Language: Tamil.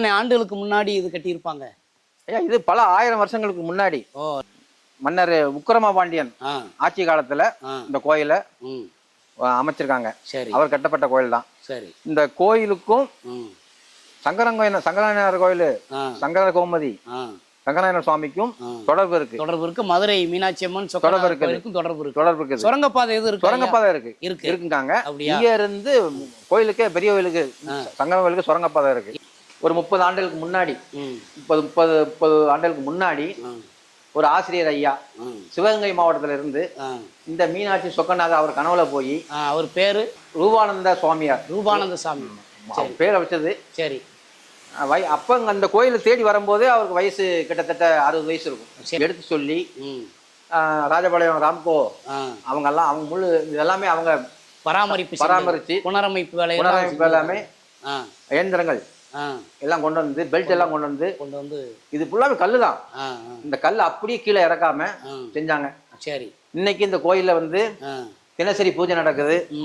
எத்தனை ஆண்டுகளுக்கு முன்னாடி இது கட்டியிருப்பாங்க? ஐயா இது பல ஆயிரம் வருஷங்களுக்கு முன்னாடி ஓ. மன்னர் உக்கிரம பாண்டியன் ஆ. ஆட்சி காலத்துல ஆ. இந்த கோயிலை ம். அமைச்சிருக்காங்க. சரி. அவர் கட்டப்பட்ட கோயில் தான். சரி. இந்த கோயிலுக்கும் ம். சங்கரநாயனர் கோயில், ஆ. சங்கர கோமதி, ஆ. சங்கரநாயனர் சுவாமிக்கும் தொடர்பு இருக்கு. தொடர்பு இருக்கு. மதுரை மீனாட்சி அம்மன் தொடர்பு இருக்கு. தொடர்பு இருக்கு. தொடர்பு இருக்குது. சுரங்கப்பாதை எது இருக்கு? சுரங்கப்பாதை இருக்கு. இருக்குங்க. இங்க இருந்து கோயிலுக்கு, பெரிய கோயிலுக்கு, சங்கர கோயிலுக்கு சுரங்கப்பாதை இருக்கு. ஒரு 30 ஆண்டுகளுக்கு முன்னாடி, 30 ஆண்டுகளுக்கு முன்னாடி ஒரு ஆசிரியர் ஐயா சிவகங்கை மாவட்டத்துல இருந்து இந்த மீனாட்சி சொக்கநாதர் அவர் கனவுல போய், அவர் பேரு ரூபானந்த சுவாமியார். ரூபானந்த சாமி பேரை வச்சது. சரி. அப்ப அந்த கோயிலை தேடி வரும்போதே அவருக்கு வயசு கிட்டத்தட்ட 60 வயசு இருக்கும். எடுத்து சொல்லி ராஜபாளையம் ராம்கோ அவங்க முழு இதெல்லாமே அவங்க பராமரிச்சு புனரமைப்பு எல்லாமே இயந்திரங்கள் எல்லாம் கொண்டு வந்து, பெல்ட் எல்லாம் கொண்டு வந்து இது ஃபுல்லாவே கல்லு தான். இந்த கல் அப்படியே கீழே இறக்காம செஞ்சாங்க. சரி. இன்னைக்கு இந்த கோயில்ல தினசரி பூஜை நடக்குது.